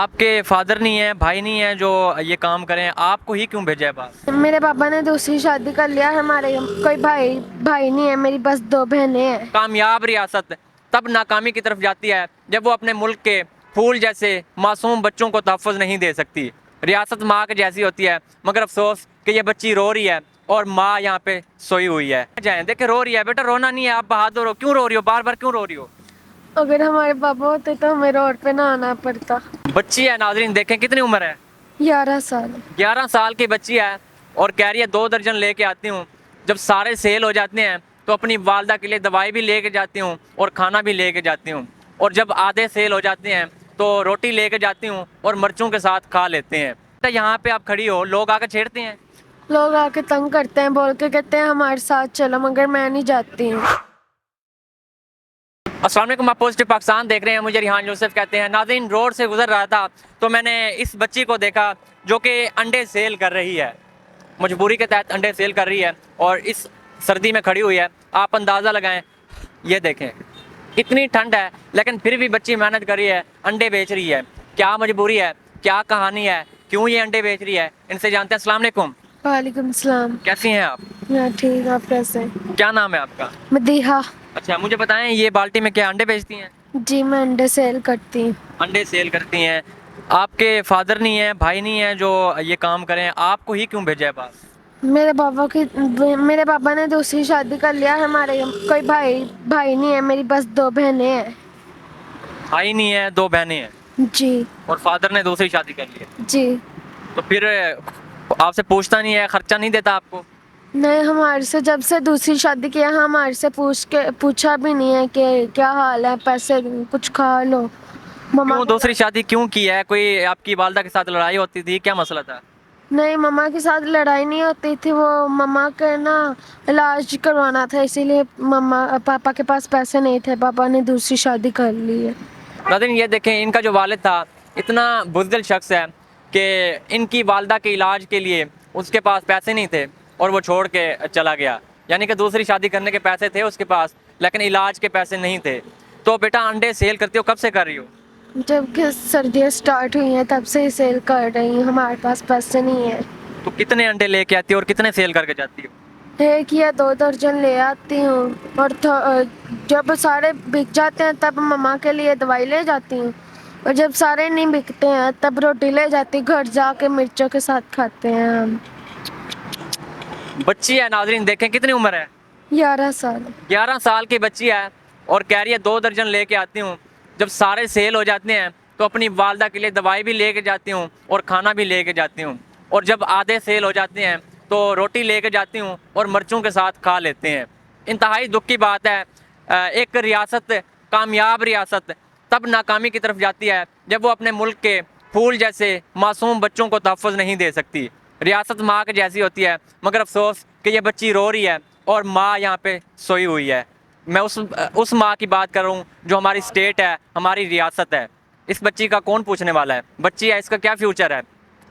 آپ کے فادر نہیں ہیں، بھائی نہیں ہیں جو یہ کام کریں، آپ کو ہی کیوں بھیجا ہے باہر؟ میرے پاپا نے دوسری شادی کر لیا. ہمارے کوئی بھائی نہیں ہے, میری بس 2 بہنیں ہیں. کامیاب ریاست تب ناکامی کی طرف جاتی ہے جب وہ اپنے ملک کے پھول جیسے معصوم بچوں کو تحفظ نہیں دے سکتی. ریاست ماں کے جیسی ہوتی ہے، مگر افسوس کہ یہ بچی رو رہی ہے اور ماں یہاں پہ سوئی ہوئی ہے. جائیں دیکھیں، رو رہی ہے. بیٹا رونا نہیں ہے، آپ بہادر ہو. کیوں رو رہی ہو؟ بار بار کیوں رو رہی ہو؟ اگر ہمارے پاپا ہوتے تو ہمیں روڈ پہ نہ آنا پڑتا. بچی ہے ناظرین، دیکھیں کتنی عمر ہے. 11 سال. 11 سال کی بچی ہے اور کہہ رہی ہے 2 درجن لے کے آتی ہوں. جب سارے سیل ہو جاتے ہیں تو اپنی والدہ کے لیے دوائی بھی لے کے جاتی ہوں اور کھانا بھی لے کے جاتی ہوں. اور جب آدھے سیل ہو جاتے ہیں تو روٹی لے کے جاتی ہوں اور مرچوں کے ساتھ کھا لیتے ہیں. یہاں پہ آپ کھڑی ہو، لوگ آ کے چھیڑتے ہیں. لوگ آ کے تنگ کرتے ہیں، بول کے کہتے ہیں ہمارے ساتھ چلو، مگر میں نہیں جاتی ہوں. السلام علیکم، آپ پازیٹیو پاکستان دیکھ رہے ہیں. مجھے ریحان یوسف کہتے ہیں. ناظرین، روڈ سے گزر رہا تھا تو میں نے اس بچی کو دیکھا جو کہ انڈے سیل کر رہی ہے. مجبوری کے تحت انڈے سیل کر رہی ہے اور اس سردی میں کھڑی ہوئی ہے. آپ اندازہ لگائیں، یہ دیکھیں اتنی ٹھنڈ ہے لیکن پھر بھی بچی محنت کر رہی ہے، انڈے بیچ رہی ہے. کیا مجبوری ہے، کیا کہانی ہے، کیوں یہ انڈے بیچ رہی ہے، ان سے جانتے ہیں. السلام علیکم، وعلیکم السلام. کیسی ہیں آپ؟ میں ٹھیک، آپ کیسے؟ کیا نام ہے آپ کا؟ مدیحہ. اچھا، مجھے بتائیں یہ بالٹی میں کیا انڈے بیچتی ہیں؟ جی میں انڈے سیل کرتی ہوں. انڈے سیل کرتی ہیں. آپ کے فادر نہیں ہیں، بھائی نہیں ہیں جو یہ کام کریں، آپ کو ہی کیوں بھیجا ہے باہر؟ میرے پاپا نے دوسری شادی کر لیا. ہمارے کوئی بھائی نہیں ہے, میری بس 2 بہنیں ہیں. بھائی نہیں ہے، 2 بہنیں ہیں. جی. اور فادر نے دوسری شادی کر لی ہے. جی. تو پھر آپ سے پوچھتا نہیں ہے، خرچہ نہیں دیتا آپ کو؟ نہیں, ہمارے سے جب سے دوسری شادی کیا ہمارے سے پوچھا بھی نہیں ہے کہ کیا حال ہے, پیسے کچھ کھا لو. مما کیوں کا دوسری شادی کیوں کی ہے؟ کوئی آپ کی والدہ کے ساتھ لڑائی ہوتی تھی؟ کیا مسئلہ تھا؟ نہیں, مما کے ساتھ لڑائی نہیں ہوتی تھی. وہ مما کا نا علاج کروانا تھا, اسی لیے پاپا کے پاس پیسے نہیں تھے. پاپا نے دوسری شادی کر لی ہے. ناظرین یہ دیکھیں, ان کا جو والد تھا اتنا بزدل شخص ہے کہ ان کی والدہ کے علاج کے لیے اس کے پاس پیسے نہیں تھے اور وہ چھوڑ کے چلا گیا. یعنی کہ دوسری شادی کرنے کے پیسے تھے اس کے پاس لیکن علاج کے پیسے نہیں تھے. تو بیٹا انڈے سیل کرتی ہو، کب سے کر رہی ہو؟ جب کہ سردیاں سٹارٹ ہوئی ہیں تب سے ہی سیل کر رہی ہوں. ہمارے پاس پیسے نہیں ہیں. تو کتنے انڈے لے کے آتی ہو اور کتنے سیل کر کے جاتی ہو؟ 1 یا 2 درجن لے آتی ہوں, اور جب سارے بک جاتے ہیں تب مما کے لیے دوائی لے جاتی ہوں, اور جب سارے نہیں بکتے ہیں تب روٹی لے جاتی. گھر جا کے مرچوں کے ساتھ کھاتے ہیں ہم. بچی ہے ناظرین، دیکھیں کتنی عمر ہے. 11 سال. 11 سال کی بچی ہے اور کہہ رہی ہے 2 درجن لے کے آتی ہوں. جب سارے سیل ہو جاتے ہیں تو اپنی والدہ کے لیے دوائی بھی لے کے جاتی ہوں اور کھانا بھی لے کے جاتی ہوں. اور جب آدھے سیل ہو جاتے ہیں تو روٹی لے کے جاتی ہوں اور مرچوں کے ساتھ کھا لیتے ہیں. انتہائی دکھ کی بات ہے. ایک ریاست، کامیاب ریاست تب ناکامی کی طرف جاتی ہے جب وہ اپنے ملک کے پھول جیسے معصوم بچوں کو تحفظ نہیں دے سکتی. ریاست ماں کے جیسی ہوتی ہے، مگر افسوس کہ یہ بچی رو رہی ہے اور ماں یہاں پہ سوئی ہوئی ہے. میں اس ماں کی بات کر رہا ہوں جو ہماری اسٹیٹ ہے، ہماری ریاست ہے. اس بچی کا کون پوچھنے والا ہے؟ بچی ہے، اس کا کیا فیوچر ہے؟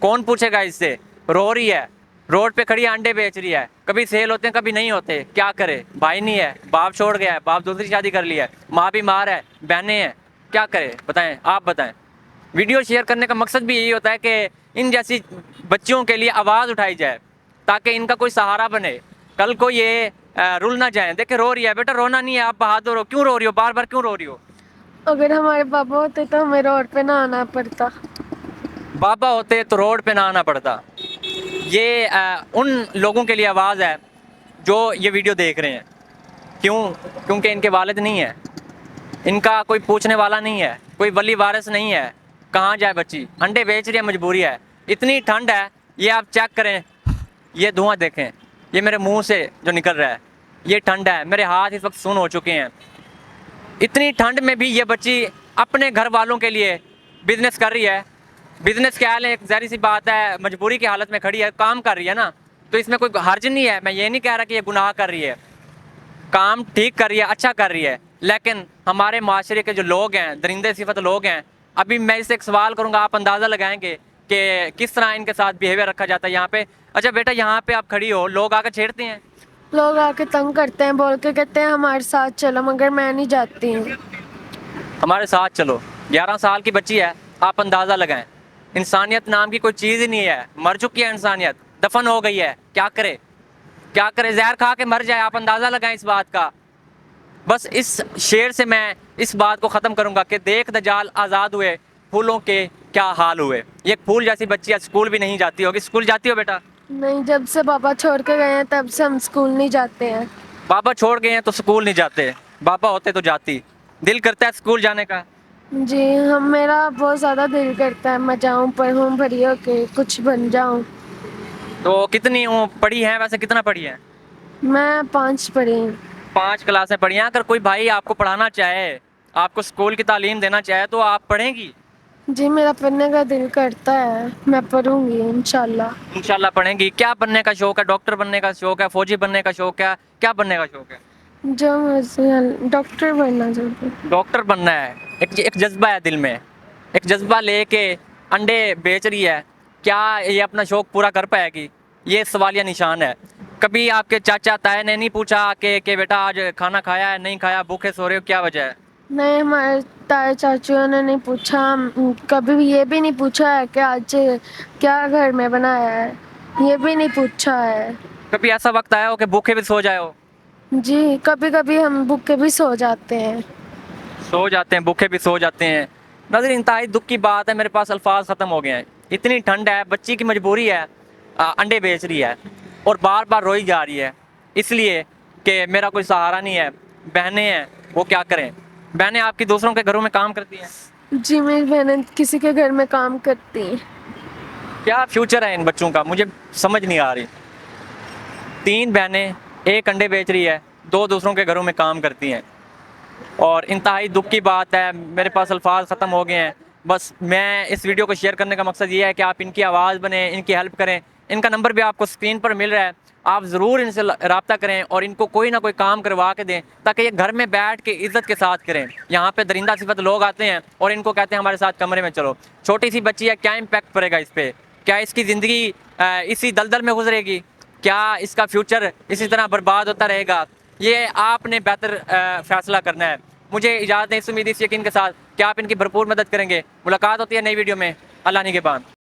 کون پوچھے گا اس سے؟ رو رہی ہے، روڈ پہ کھڑی انڈے بیچ رہی ہے. کبھی سیل ہوتے ہیں کبھی نہیں ہوتے. کیا کرے؟ بھائی نہیں ہے، باپ چھوڑ گیا ہے، باپ دوسری شادی کر لی ہے، ماں بیمار ہے، بہنیں ہیں. کیا کرے بتائیں؟ آپ بتائیں. ویڈیو شیئر کرنے کا مقصد بھی یہی ہوتا ہے کہ ان جیسی بچیوں کے لیے آواز اٹھائی جائے تاکہ ان کا کوئی سہارا بنے. کل کو یہ رل نہ جائیں. دیکھیں رو رہی ہے. بیٹا رونا نہیں ہے، آپ بہادر ہو. کیوں رو رہی ہو؟ بار بار کیوں رو رہی ہو؟ اگر ہمارے پاپا ہوتے تو ہمیں روڈ پہ نہ آنا پڑتا. بابا ہوتے تو روڈ پہ نہ آنا پڑتا. یہ ان لوگوں کے لیے آواز ہے جو یہ ویڈیو دیکھ رہے ہیں. کیوں؟ کیونکہ ان کے والد نہیں ہے، ان کا کوئی پوچھنے والا نہیں ہے، کوئی ولی وارث نہیں ہے. کہاں جائے بچی؟ انڈے بیچ رہی ہے، مجبوری ہے. اتنی ٹھنڈ ہے، یہ آپ چیک کریں. یہ دھواں دیکھیں، یہ میرے منہ سے جو نکل رہا ہے. یہ ٹھنڈ ہے، میرے ہاتھ اس وقت سن ہو چکے ہیں. اتنی ٹھنڈ میں بھی یہ بچی اپنے گھر والوں کے لیے بزنس کر رہی ہے. بزنس کیا ہے؟ ایک ظاہری سی بات ہے، مجبوری کی حالت میں کھڑی ہے، کام کر رہی ہے نا, تو اس میں کوئی حرج نہیں ہے. میں یہ نہیں کہہ رہا کہ یہ گناہ کر رہی ہے, کام ٹھیک کر رہی ہے, اچھا کر رہی ہے. لیکن ہمارے معاشرے کے جو لوگ ہیں, درندے صفت لوگ ہیں, ابھی میں اس سے ایک سوال کروں گا, آپ اندازہ لگائیں گے کہ کس طرح ان کے ساتھ بیہیویئر رکھا جاتا ہے یہاں پہ. اچھا بیٹا, یہاں پہ آپ کھڑی ہو, لوگ آ کے چھیڑتے ہیں, لوگ آ کے تنگ کرتے ہیں, بول کے کہتے ہیں ہمارے ساتھ چلو, مگر میں نہیں جاتی ہوں. ہمارے ساتھ چلو. 11 سال کی بچی ہے, آپ اندازہ لگائیں. انسانیت نام کی کوئی چیز ہی نہیں ہے, مر چکی ہے انسانیت, دفن ہو گئی ہے. کیا کرے, کیا کرے, زہر کھا کے مر جائے. آپ اندازہ لگائیں اس بات کا. بس اس شعر سے میں اس بات کو ختم کروں گا کہ دیکھ دجال آزاد ہوئے, پھولوں کے کیا حال ہوئے. یہ ایک پھول جیسی بچی ہے, اسکول بھی نہیں جاتی ہوگی. اسکول جاتی ہو بیٹا؟ نہیں, جب سے پاپا چھوڑ کے گئے ہیں تب سے ہم اسکول نہیں جاتے ہیں. بابا چھوڑ گئے ہیں تو اسکول نہیں جاتے, بابا ہوتے تو جاتی. دل کرتا ہے اسکول جانے کا؟ جی میرا بہت زیادہ دل کرتا ہے میں جاؤں, پڑھوں, بڑی ہو کے کچھ بن جاؤں. تو کتنی پڑھی ہیں ویسے, کتنا پڑھی ہیں؟ میں 5 پڑھی ہوں. 5 کلاسیں پڑھی ہیں. اگر کوئی بھائی آپ کو پڑھانا چاہے, آپ کو اسکول کی تعلیم دینا چاہے تو آپ پڑھیں گی؟ جی میرا پڑھنے کا دل کرتا ہے, میں پڑھوں گی انشاءاللہ. انشاءاللہ پڑھیں گی. کیا بننے کا شوق ہے؟ ڈاکٹر بننے کا شوق ہے, فوجی بننے کا شوق ہے, کیا بننے کا شوق ہے؟ جو مجھے ڈاکٹر بننا چاہتی ہوں. ڈاکٹر بننا ہے. ایک جذبہ ہے دل میں, ایک جذبہ لے کے انڈے بیچ رہی ہے. کیا یہ اپنا شوق پورا کر پائے گی؟ یہ سوالیہ نشان ہے. کبھی آپ کے چاچا تائے نے نہیں پوچھا کہ بیٹا آج کھانا کھایا ہے, نہیں کھایا, بھوکے سو رہے ہو, کیا وجہ ہے؟ نہیں, ہمارے تائے چاچیوں نے نہیں پوچھا. کبھی بھی یہ بھی نہیں پوچھا ہے کہ آج کیا گھر میں بنایا ہے, یہ بھی نہیں پوچھا ہے. کبھی ایسا وقت آیا ہو کہ بھوکے بھی سو جائے ہو؟ جی کبھی کبھی ہم بھوکے بھی سو جاتے ہیں. سو جاتے ہیں, بھوکے بھی سو جاتے ہیں. ناظرین انتہائی دکھ کی بات ہے, میرے پاس الفاظ ختم ہو گئے ہیں. اتنی ٹھنڈ ہے, بچی کی مجبوری ہے, انڈے بیچ رہی ہے اور بار بار روئی جا رہی ہے اس لیے کہ میرا کوئی سہارا نہیں ہے. بہنیں ہیں, وہ کیا کریں. بہنیں آپ کی دوسروں کے گھروں میں کام کرتی ہیں؟ جی میری بہنیں کسی کے گھر میں کام کرتی ہیں. کیا فیوچر ہے ان بچوں کا, مجھے سمجھ نہیں آ رہی. 3 بہنیں, 1 انڈے بیچ رہی ہے, 2 دوسروں کے گھروں میں کام کرتی ہیں. اور انتہائی دکھ کی بات ہے, میرے پاس الفاظ ختم ہو گئے ہیں. بس میں اس ویڈیو کو شیئر کرنے کا مقصد یہ ہے کہ آپ ان کی آواز بنیں, ان کی ہیلپ کریں. ان کا نمبر بھی آپ کو اسکرین پر مل رہا ہے, آپ ضرور ان سے رابطہ کریں اور ان کو کوئی نہ کوئی کام کروا کے دیں تاکہ یہ گھر میں بیٹھ کے عزت کے ساتھ کریں. یہاں پہ درندہ صفت لوگ آتے ہیں اور ان کو کہتے ہیں ہمارے ساتھ کمرے میں چلو. چھوٹی سی بچی ہے, کیا امپیکٹ پڑے گا اس پہ؟ کیا اس کی زندگی اسی دلدل میں گزرے گی؟ کیا اس کا فیوچر اسی طرح برباد ہوتا رہے گا؟ یہ آپ نے بہتر فیصلہ کرنا ہے. مجھے اجازت دیں اس امید اس یقین کے ساتھ کہ آپ ان کی بھرپور مدد کریں گے. ملاقات ہوتی ہے نئی ویڈیو میں. اللہ نگہبان.